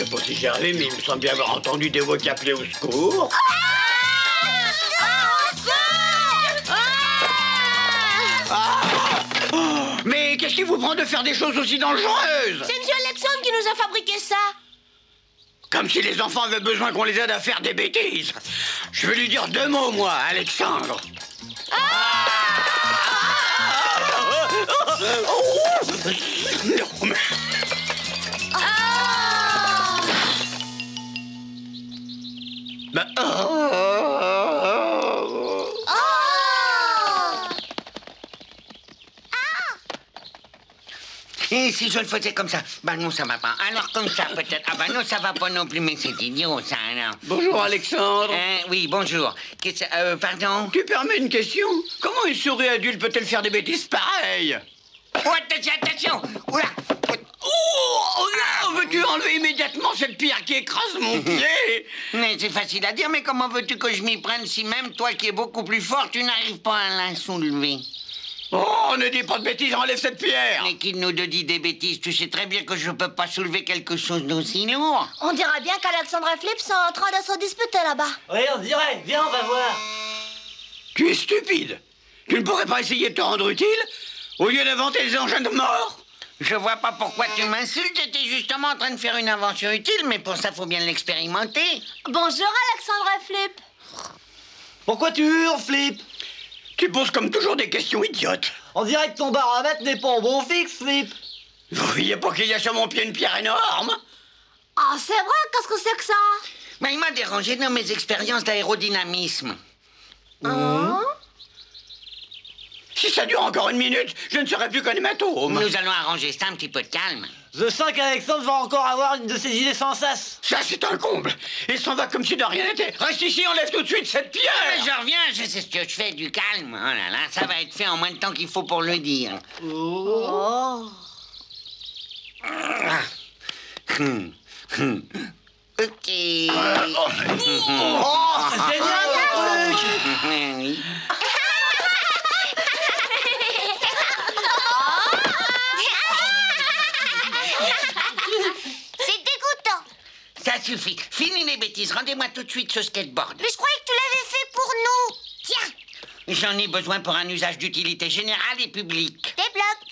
sais pas si j'ai rêvé, mais il me semble bien avoir entendu des voix qui appelaient au secours. Mais qu'est-ce qui vous prend de faire des choses aussi dangereuses? C'est M. Alexandre qui nous a fabriqué ça. Comme si les enfants avaient besoin qu'on les aide à faire des bêtises. Je vais lui dire 2 mots, moi, Alexandre. Non, mais... Et si je le faisais comme ça? Bah non, ça va pas. Alors comme ça, peut-être. Ah bah non, ça va pas non plus, mais c'est idiot, ça, alors. Bonjour, Alexandre. Oui, bonjour. Pardon? Tu permets une question? Comment une souris adulte peut-elle faire des bêtises pareilles? Oh, attention! Oula! Oh, veux-tu enlever immédiatement cette pierre qui écrase mon pied? Mais c'est facile à dire, mais comment veux-tu que je m'y prenne si même toi qui es beaucoup plus fort, tu n'arrives pas à la soulever? Oh, ne dis pas de bêtises, enlève cette pierre! Mais qui nous dit des bêtises? Tu sais très bien que je peux pas soulever quelque chose d'aussi lourd. On dirait bien qu'Alexandre et Flip sont en train de se disputer là-bas. Oui, on dirait. Viens, on va voir. Tu es stupide! Tu ne pourrais pas essayer de te rendre utile au lieu d'inventer des engins de mort? Je vois pas pourquoi tu m'insultes. J'étais justement en train de faire une invention utile, mais pour ça, faut bien l'expérimenter. Bonjour Alexandre et Flip. Pourquoi tu hurles, Flip? Tu poses comme toujours des questions idiotes. On dirait que ton baromètre n'est pas au bon fixe, Flip. Vous voyez pas qu'il y a sur mon pied une pierre énorme? Ah, c'est vrai, qu'est-ce que c'est que ça? Mais il m'a dérangé dans mes expériences d'aérodynamisme. Si ça dure encore 1 minute, je ne serai plus qu'un hématome. Nous allons arranger ça, un petit peu de calme. Je sens qu'Alexandre va encore avoir une de ses idées sans sas. Ça, c'est un comble. Il s'en va comme si de rien n'était. Reste ici, enlève tout de suite cette pierre. Mais je reviens, je sais ce que je fais, du calme. Oh là là, ça va être fait en moins de temps qu'il faut pour le dire. Oh. Ok. Oh, c'est génial, ce truc. Oui. C'est dégoûtant. Ça suffit. Fini les bêtises. Rendez-moi tout de suite ce skateboard. Mais je croyais que tu l'avais fait pour nous. Tiens, J'en ai besoin pour un usage d'utilité générale et publique. débloque.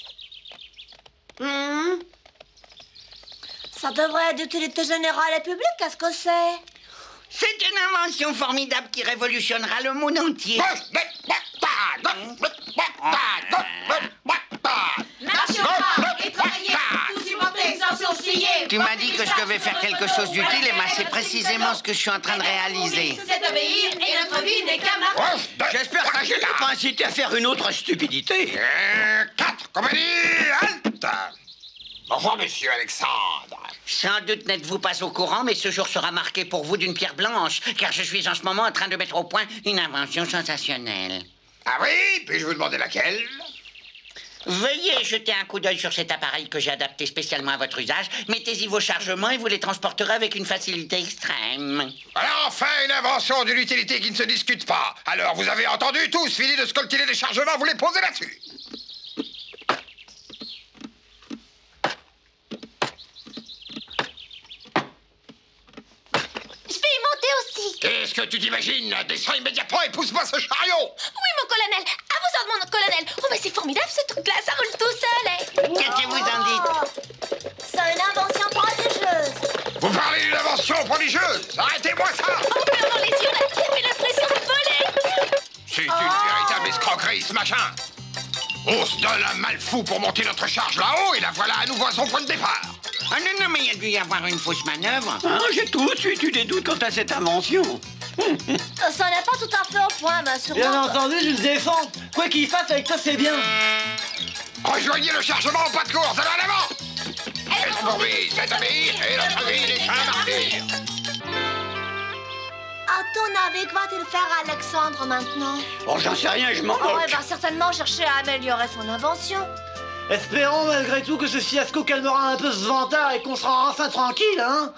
Ça devrait être d'utilité générale et publique, qu'est-ce que c'est? C'est une invention formidable qui révolutionnera le monde entier. Marchez au pas et travaillez. Vous supportez l'extension sciée. Tu m'as dit que je devais faire quelque chose d'utile et ben c'est précisément ce que je suis en train de réaliser. C'est obéir et notre vie n'est qu'un marche. J'espère que je ne t'ai pas incité à faire une autre stupidité. 4, compagnie, halte! Bonjour, monsieur Alexandre. Sans doute n'êtes-vous pas au courant, mais ce jour sera marqué pour vous d'une pierre blanche, car je suis en ce moment en train de mettre au point une invention sensationnelle. Ah oui? Puis-je vous demander laquelle? Veuillez jeter un coup d'œil sur cet appareil que j'ai adapté spécialement à votre usage. Mettez-y vos chargements et vous les transporterez avec une facilité extrême. Alors, enfin, une invention d'une utilité qui ne se discute pas. Alors, vous avez entendu tous, fini de scoltiner les chargements, vous les posez là-dessus. Je vais y monter aussi. Qu'est-ce que tu t'imagines? Descends immédiatement et pousse-moi ce chariot! Oui, mon colonel. À vos ordres, mon colonel. Oh, mais c'est formidable, ce truc-là. Ça roule tout seul, hein. Qu'est-ce que vous en dites? C'est une invention prodigieuse. Vous parlez d'une invention prodigieuse! Arrêtez-moi ça! En plein dans les yeux, on a très l'impression de voler. C'est une véritable escroquerie, ce machin! On se donne un mal fou pour monter notre charge là-haut et la voilà à nouveau à son point de départ! Ah non, mais il y a dû y avoir une fausse manœuvre. Hein, j'ai tout de suite eu des doutes quant à cette invention. Ça n'est pas tout à fait au point, mais sûrement. Bien entendu, je le défends. Quoi qu'il fasse avec toi, c'est bien. Rejoignez le chargement au pas de course, allez en avant! C'est pour lui, c'est obéir et notre vie n'est qu'un martyr! À ton avis, que va-t-il faire Alexandre maintenant? Bon, j'en sais rien, je m'en Oh, moque. il va certainement chercher à améliorer son invention. Espérons malgré tout que ce fiasco calmera un peu ce vantard et qu'on sera enfin tranquille, hein.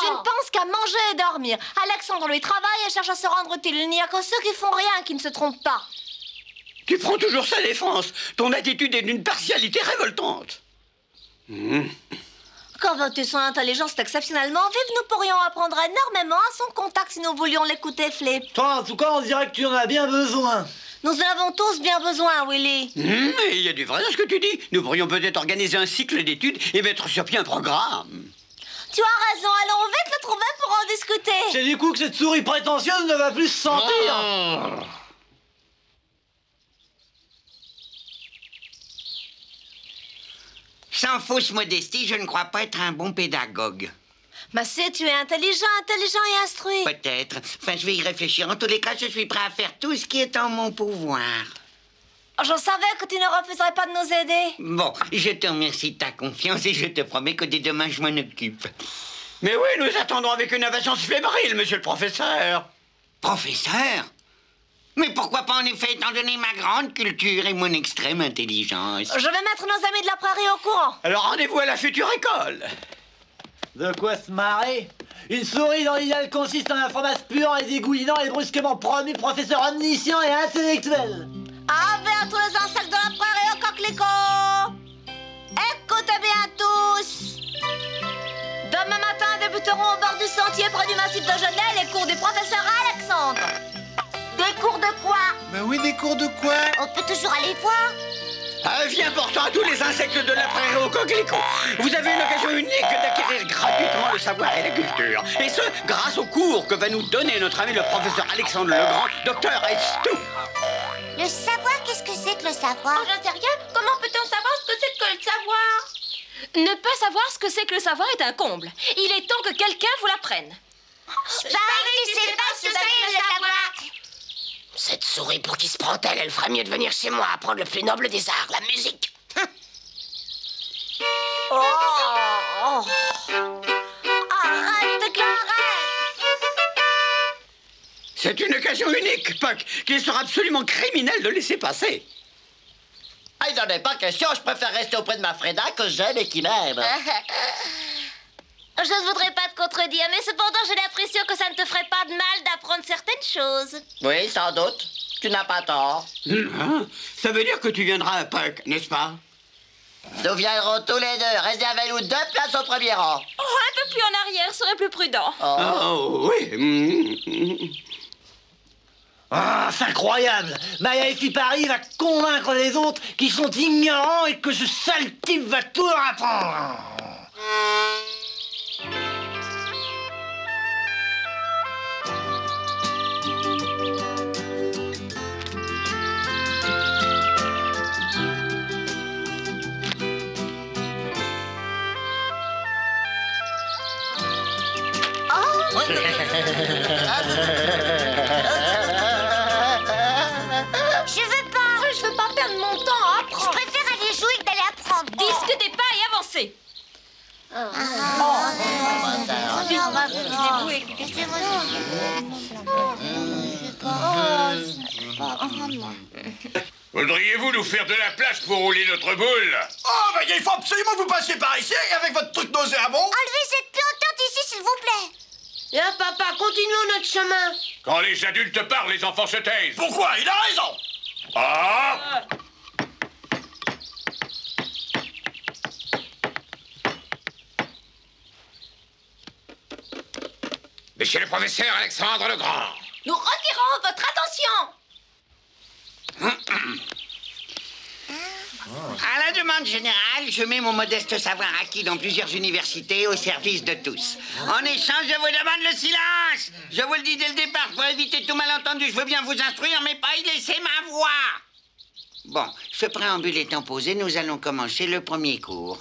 Tu ne penses qu'à manger et dormir. Alexandre, lui, travaille et cherche à se rendre utile. Il n'y a que ceux qui font rien qui ne se trompent pas. Tu prends toujours sa défense. Ton attitude est d'une partialité révoltante. Quand votre son intelligence est exceptionnellement vive, nous pourrions apprendre énormément à son contact si nous voulions l'écouter, Flip. Toi, en tout cas, on dirait que tu en as bien besoin. Nous en avons tous bien besoin, Willy. Mais il y a du vrai dans ce que tu dis. Nous pourrions peut-être organiser un cycle d'études et mettre sur pied un programme. Tu as raison, allons vite le trouver pour en discuter. C'est du coup que cette souris prétentieuse ne va plus se sentir. Sans fausse modestie, je ne crois pas être un bon pédagogue. Mais si tu es intelligent et instruit. Peut-être. Enfin, je vais y réfléchir. En tous les cas, je suis prêt à faire tout ce qui est en mon pouvoir. Je savais que tu ne refuserais pas de nous aider. Bon, je te remercie de ta confiance et je te promets que dès demain, je m'en occupe. Mais oui, nous attendons avec une impatience fébrile, monsieur le professeur. Professeur? Mais pourquoi pas en effet, étant donné ma grande culture et mon extrême intelligence? Je vais mettre nos amis de la prairie au courant. Alors rendez-vous à la future école. De quoi se marrer? Une souris dans l'idéal consiste en un fromage pur et dégoulinant et brusquement promu professeur omniscient et intellectuel. Avec tous les insectes de la prairie au coquelicot. Écoutez bien tous. Demain matin débuteront au bord du sentier près du massif de Genève les cours du professeur Alexandre. Des cours de quoi? Ben oui, des cours de quoi? On peut toujours aller voir. Avis important à tous les insectes de la prairie au coquelicot. Vous avez une occasion unique d'acquérir gratuitement le savoir et la culture. Et ce, grâce aux cours que va nous donner notre ami le professeur Alexandre Legrand, docteur Estou. Le savoir, qu'est-ce que c'est que le savoir? J'en sais rien. Comment peut-on savoir ce que c'est que le savoir? Ne pas savoir ce que c'est que le savoir est un comble. Il est temps que quelqu'un vous l'apprenne. Je parie que tu sais pas ce que c'est que le savoir. Cette souris, pour qui se prend-elle? Elle ferait mieux de venir chez moi apprendre le plus noble des arts, la musique. Oh. Arrête, Clarence. C'est une occasion unique, Puck, qu'il sera absolument criminel de laisser passer. Ah, il n'en est pas question, je préfère rester auprès de ma Freda que j'aime et qui m'aime. Je ne voudrais pas te contredire, mais cependant j'ai l'impression que ça ne te ferait pas de mal d'apprendre certaines choses. Oui, sans doute. Tu n'as pas tort. Ça veut dire que tu viendras à Puck, n'est-ce pas? Nous viendrons tous les deux. Réservez-nous 2 places au premier rang. Oh, un peu plus en arrière serait plus prudent. Oh, oui. Ah, c'est incroyable. Maya Flip arrive à convaincre les autres qui sont ignorants et que ce sale type va tout leur apprendre. Je veux pas perdre mon temps à apprendre. Je préfère aller jouer que d'aller apprendre. Discutez pas et avancez. Voudriez-vous nous faire de la place pour rouler notre boule? Oh, ben il faut absolument que vous passiez par ici avec votre truc nauséabond. Enlevez cette plantante ici, s'il vous plaît. Là, papa, continuons notre chemin. Quand les adultes parlent, les enfants se taisent. Pourquoi? Il a raison. Ah! Monsieur le professeur Alexandre Legrand. Nous requérons votre attention. À la demande générale, je mets mon modeste savoir acquis dans plusieurs universités au service de tous. En échange, je vous demande le silence. Je vous le dis dès le départ, pour éviter tout malentendu, je veux bien vous instruire, mais pas y laisser ma voix. Bon, ce préambule étant posé, nous allons commencer le premier cours.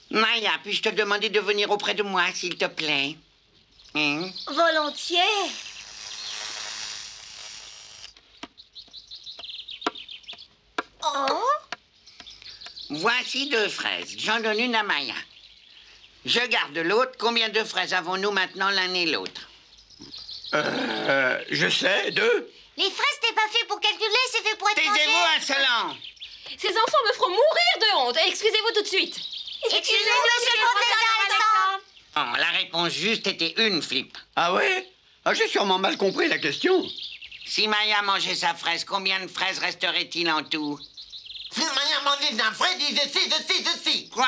Maya, puis-je te demander de venir auprès de moi, s'il te plaît? Hein? Volontiers. Oh? Voici 2 fraises. J'en donne une à Maya. Je garde l'autre. Combien de fraises avons-nous maintenant l'un et l'autre? Je sais, 2. Les fraises, t'es pas fait pour calculer, c'est fait pour être mangé. Taisez-vous, insolent! Ces enfants me feront mourir de honte. Excusez-vous tout de suite. Excusez-nous, monsieur le professeur Alexandre. Oh, la réponse juste était une, Flip. Ah ouais? Ah, j'ai sûrement mal compris la question. Si Maya mangeait sa fraise, combien de fraises resterait-il en tout? Si manière m'en dit d'un vrai, dis ceci. Quoi?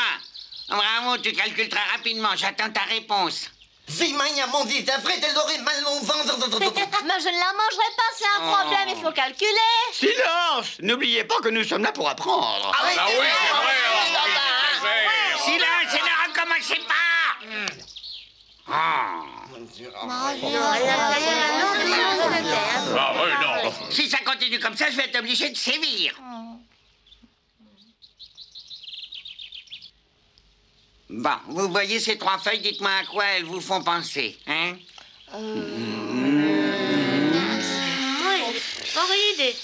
Bravo, tu calcules très rapidement. J'attends ta réponse. Si manière m'en dit d'un vrai, elle aurait mal au ventre. Mais je ne la mangerai pas, c'est un problème, il faut calculer. Silence! N'oubliez pas que nous sommes là pour apprendre. Ah oui, c'est vrai. Silence et ne recommencez pas! Ah oui, non. Si ça continue comme ça, je vais être obligé de sévir. Bon, vous voyez ces 3 feuilles, dites-moi à quoi elles vous font penser, hein? Aucune idée.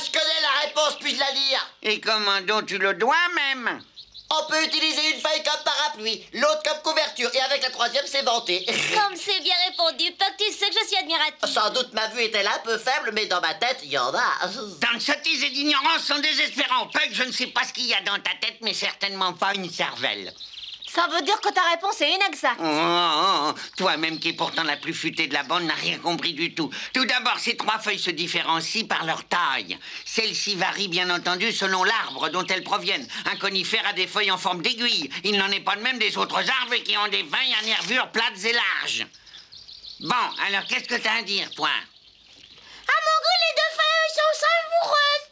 Je connais la réponse, puis-je la lire? Et comment donc tu le dois même? On peut utiliser une feuille comme parapluie, l'autre comme couverture, et avec la 3e, c'est vanté. Comme c'est bien répondu, Puck, tu sais que je suis admirative. Sans doute ma vue est-elle un peu faible, mais dans ma tête, il y en a. Tant de sottises et d'ignorance sont désespérants. Puck, je ne sais pas ce qu'il y a dans ta tête, mais certainement pas une cervelle. Ça veut dire que ta réponse est inexacte. Toi-même qui est pourtant la plus futée de la bande n'a rien compris du tout. Tout d'abord, ces 3 feuilles se différencient par leur taille. Celles-ci varient bien entendu selon l'arbre dont elles proviennent. Un conifère a des feuilles en forme d'aiguille. Il n'en est pas de même des autres arbres qui ont des feuilles à nervures plates et larges. Bon, alors qu'est-ce que t'as à dire, toi? À mon goût, les 2 feuilles sont savoureuses.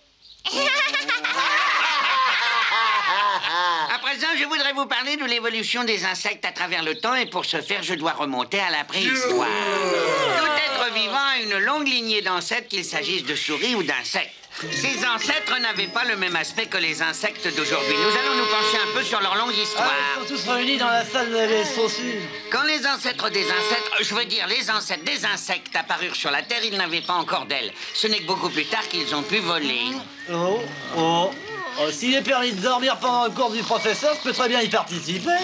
À présent, je voudrais vous parler de l'évolution des insectes à travers le temps, et pour ce faire, je dois remonter à la préhistoire. Tout être vivant a une longue lignée d'ancêtres, qu'il s'agisse de souris ou d'insectes. Ces ancêtres n'avaient pas le même aspect que les insectes d'aujourd'hui. Nous allons nous pencher un peu sur leur longue histoire. Ils sont tous réunis dans la salle des saucisses. Quand les ancêtres des insectes, je veux dire les ancêtres des insectes apparurent sur la Terre, ils n'avaient pas encore d'ailes. Ce n'est que beaucoup plus tard qu'ils ont pu voler. S'il est permis de dormir pendant le cours du professeur, je peux très bien y participer.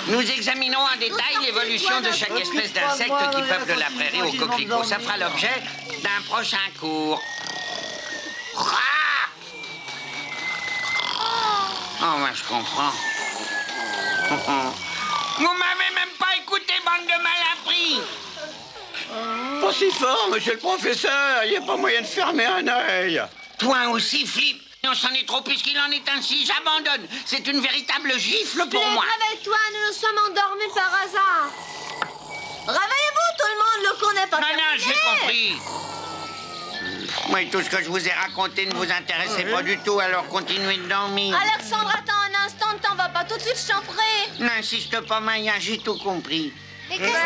Nous examinons en détail l'évolution de chaque espèce d'insecte qui peuple la prairie au coquelicot. Ça fera l'objet d'un prochain cours. Oh, moi, je comprends. Vous m'avez même pas écouté, bande de malappris. Pas si fort, monsieur le professeur. Il n'y a pas moyen de fermer un œil. Toi aussi, Flip. On s'en est trop puisqu'il en est ainsi. J'abandonne. C'est une véritable gifle pour moi. Réveille-toi, nous nous sommes endormis par hasard. Réveillez-vous, tout le monde, le cours n'est pas terminé. Non, j'ai compris. Moi, tout ce que je vous ai raconté ne vous intéressait pas du tout, alors continuez de dormir. Alexandre, attends un instant, ne t'en va pas tout de suite, je t'en prie. N'insiste pas, Maya, j'ai tout compris. Mais qu'est-ce que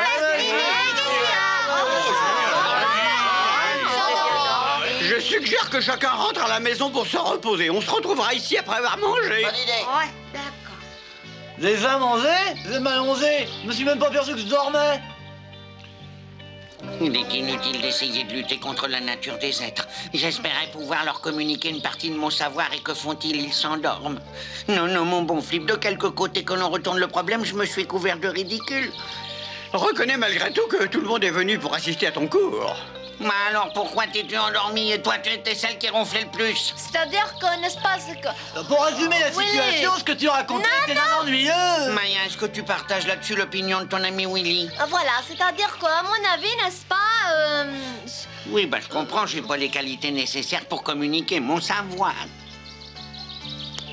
Je suggère que chacun rentre à la maison pour se reposer. On se retrouvera ici après avoir mangé. Bonne idée. Ouais, d'accord. Déjà mangé? J'ai mal mangé. Je me suis même pas perçu que je dormais. Il est inutile d'essayer de lutter contre la nature des êtres. J'espérais pouvoir leur communiquer une partie de mon savoir et que font-ils? Ils s'endorment. Non, non, mon bon Flip, de quelque côté que l'on retourne le problème, je me suis couvert de ridicule. Reconnais malgré tout que tout le monde est venu pour assister à ton cours. Mais alors pourquoi t'es-tu endormie et toi tu étais celle qui ronflait le plus? C'est-à-dire que, n'est-ce pas, c'est que... Pour résumer la situation, ce que tu racontais était ennuyeux. Maya, est-ce que tu partages là-dessus l'opinion de ton ami Willy? Voilà, c'est-à-dire qu'à mon avis, n'est-ce pas, Oui, bah je comprends, j'ai pas les qualités nécessaires pour communiquer mon savoir.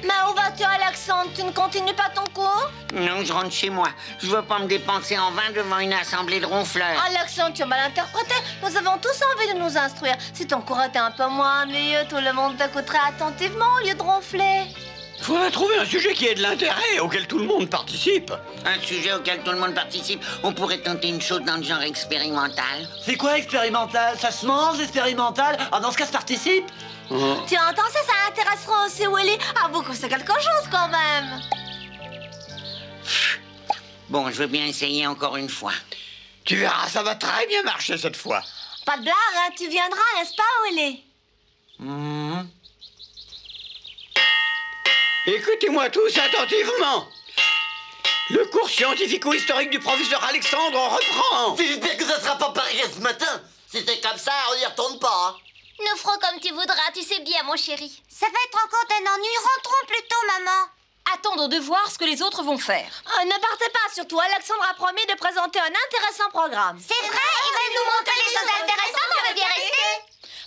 Mais où vas-tu, Alexandre? Tu ne continues pas ton cours? Non, je rentre chez moi. Je veux pas me dépenser en vain devant une assemblée de ronfleurs. Alexandre, tu as mal interprété. Nous avons tous envie de nous instruire. Si ton cours était un peu moins ennuyeux, tout le monde t'écouterait attentivement au lieu de ronfler. Faudrait trouver un sujet qui ait de l'intérêt, auquel tout le monde participe. Un sujet auquel tout le monde participe. On pourrait tenter une chose dans le genre expérimental. C'est quoi expérimental? Ça se mange, expérimental? Ah, dans ce cas, ça participe? Tu entends ça? Ça intéressera aussi Willy. Avoue que c'est quelque chose quand même. Bon, je veux bien essayer encore une fois. Tu verras, ça va très bien marcher cette fois. Pas de blague, hein? Tu viendras, n'est-ce pas, Willy? Écoutez-moi tous attentivement. Le cours scientifico-historique du professeur Alexandre reprend. J'espère que ça sera pas pareil ce matin. Si c'est comme ça, on n'y retourne pas. Hein. Nous ferons comme tu voudras, tu sais bien, mon chéri. Ça va être encore un ennui. Rentrons plutôt, maman. Attendons de voir ce que les autres vont faire. Ne partez pas, surtout. Alexandre a promis de présenter un intéressant programme. C'est vrai, il va nous montrer des choses intéressantes, on veut bien rester.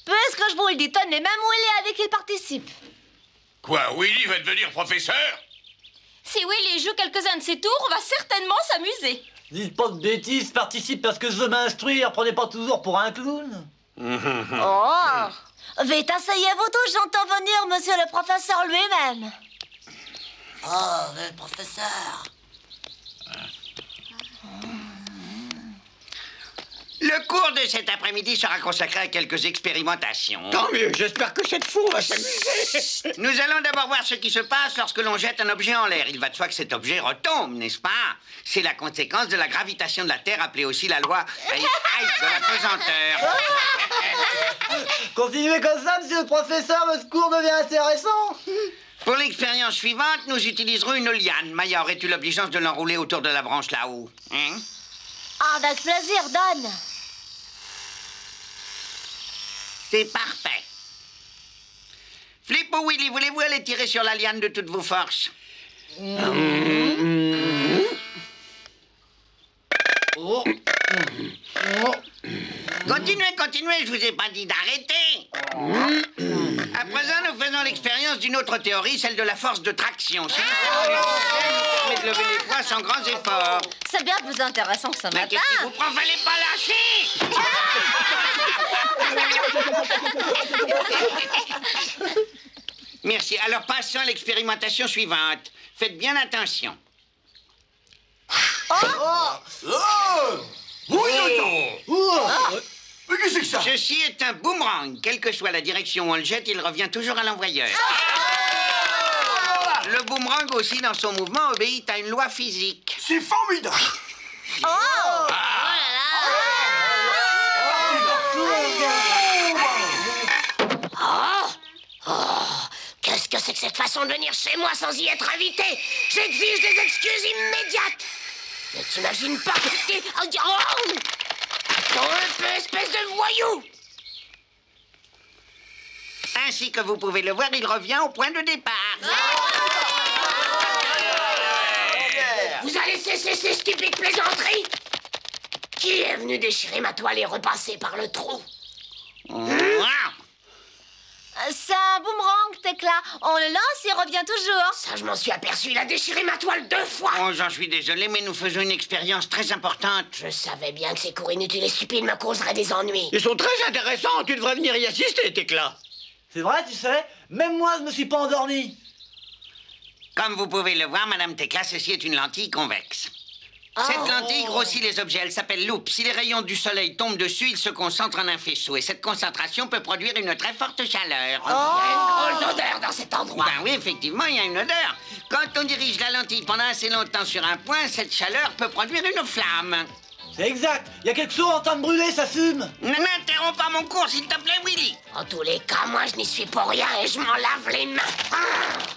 Puisque je vous le dis, tenez, même Willy avec qui il participe. Quoi, Willy va devenir professeur? Si Willy joue quelques-uns de ses tours, on va certainement s'amuser. Dites pas de bêtises, participe parce que je veux m'instruire, prenez pas toujours pour un clown. Oh! Vite, asseyez-vous tous, j'entends venir monsieur le professeur lui-même. Oh, le professeur. Le cours de cet après-midi sera consacré à quelques expérimentations. Tant mieux, j'espère que cette fois on va s'amuser. Nous allons d'abord voir ce qui se passe lorsque l'on jette un objet en l'air. Il va de soi que cet objet retombe, n'est-ce pas? C'est la conséquence de la gravitation de la Terre, appelée aussi la loi de la pesanteur. Continuez comme ça, monsieur le professeur, votre cours devient intéressant. Pour l'expérience suivante, nous utiliserons une liane. Maya, aurais-tu l'obligeance de l'enrouler autour de la branche là-haut? Hein? Avec plaisir, Don. C'est parfait. Flip ou Willy, voulez-vous aller tirer sur la liane de toutes vos forces? Continuez, continuez, je vous ai pas dit d'arrêter. À présent, nous faisons l'expérience d'une autre théorie, celle de la force de traction. Si vous permet de lever les poids sans grands efforts. C'est bien plus intéressant que ce Mais matin. qu'est-ce qui vous prend? Fallait pas lâcher. Merci. Alors passons à l'expérimentation suivante. Faites bien attention. Mais qu'est-ce que c'est que ça? Ceci est un boomerang. Quelle que soit la direction où on le jette, il revient toujours à l'envoyeur. Le boomerang aussi, dans son mouvement, obéit à une loi physique. C'est formidable. Qu'est-ce que c'est que cette façon de venir chez moi sans y être invité? J'exige des excuses immédiates. Mais t'imagines pas que t'es... un peu espèce de voyou. Ainsi que vous pouvez le voir, il revient au point de départ. Vous allez cesser ces stupides plaisanteries? Qui est venu déchirer ma toile et repasser par le trou? C'est un boomerang, Tecla. On le lance et il revient toujours. Ça, je m'en suis aperçu. Il a déchiré ma toile 2 fois. Oh, j'en suis désolé, mais nous faisons une expérience très importante. Je savais bien que ces cours inutiles et stupides me causeraient des ennuis. Ils sont très intéressants, tu devrais venir y assister, Tecla. C'est vrai, tu sais, même moi je me suis pas endormi. Comme vous pouvez le voir, Madame Tecla, ceci est une lentille convexe. Cette lentille grossit les objets, elle s'appelle loupe. Si les rayons du soleil tombent dessus, ils se concentrent en un faisceau. Et cette concentration peut produire une très forte chaleur. Il y a une drôle d'odeur dans cet endroit. Ben oui, effectivement, il y a une odeur. Quand on dirige la lentille pendant assez longtemps sur un point, cette chaleur peut produire une flamme. C'est exact, il y a quelque chose en train de brûler, ça fume. N'interromps pas mon cours, s'il te plaît, Willy. En tous les cas, moi, je n'y suis pour rien et je m'en lave les mains.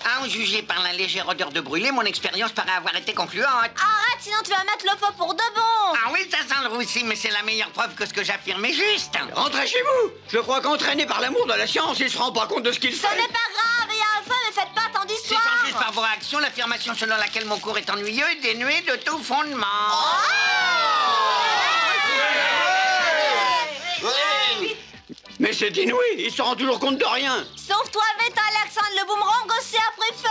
À en juger par la légère odeur de brûlé, mon expérience paraît avoir été concluante. Arrête, sinon tu vas mettre le feu pour de bon. Ah oui, ça sent le roussi, mais c'est la meilleure preuve que ce que j'affirme est juste. Rentrez chez vous. Je crois qu'entraîné par l'amour de la science, il se rend pas compte de ce qu'il Ce fait. n'est pas grave, il y a un feu, mais faites pas tant C'est d'histoires. sans juste par vos réactions l'affirmation selon laquelle mon cours est ennuyeux et dénué de tout fondement. Mais c'est inouï, il se rend toujours compte de rien. Sauf toi, vite, Alexandre, le boomerang aussi a pris feu.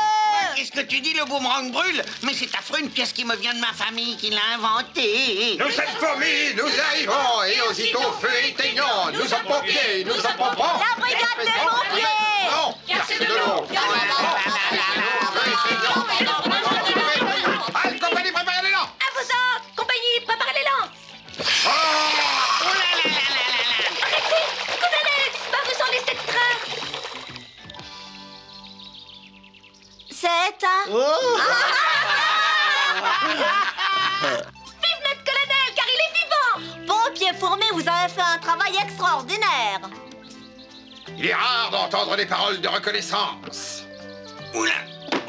Qu'est-ce que tu dis, le boomerang brûle? Mais c'est affreux, une pièce qui me vient de ma famille qui l'a inventée. Nous sommes fourmis, nous arrivons, et aussitôt feu éteignant. Nous sommes pompiers, nous sommes pompons. La brigade des pompiers. Non, Versez de l'eau. Allez, compagnie, préparez les lances. À vos ordres, compagnie, préparez les lances. Oh là là là là là. Arrêtez, coup d'Alex, barre sans laisser de traces. C'est éteint. Vive notre colonel, car il est vivant. Pompiers fourmis, vous avez fait un travail extraordinaire. Il est rare d'entendre des paroles de reconnaissance. Oula.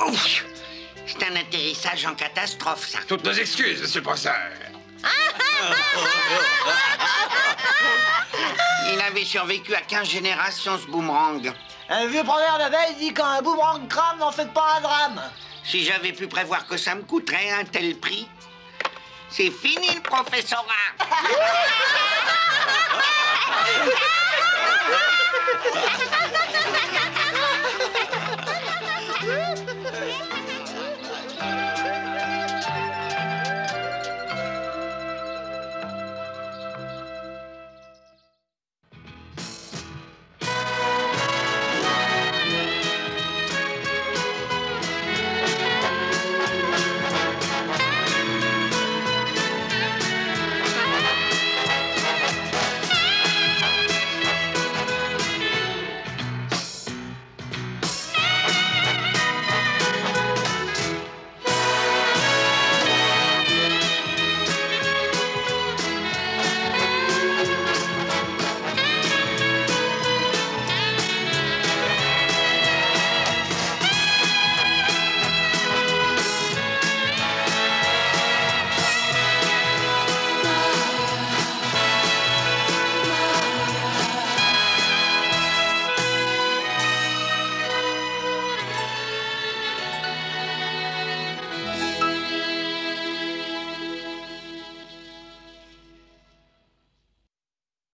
Ouf. C'est un atterrissage en catastrophe, ça. Toutes nos excuses, monsieur le professeur. Il avait survécu à 15 générations, ce boomerang. Un vieux proverbe d'abeille dit quand un boomerang crame, n'en faites pas un drame. Si j'avais pu prévoir que ça me coûterait un tel prix, c'est fini le professorat.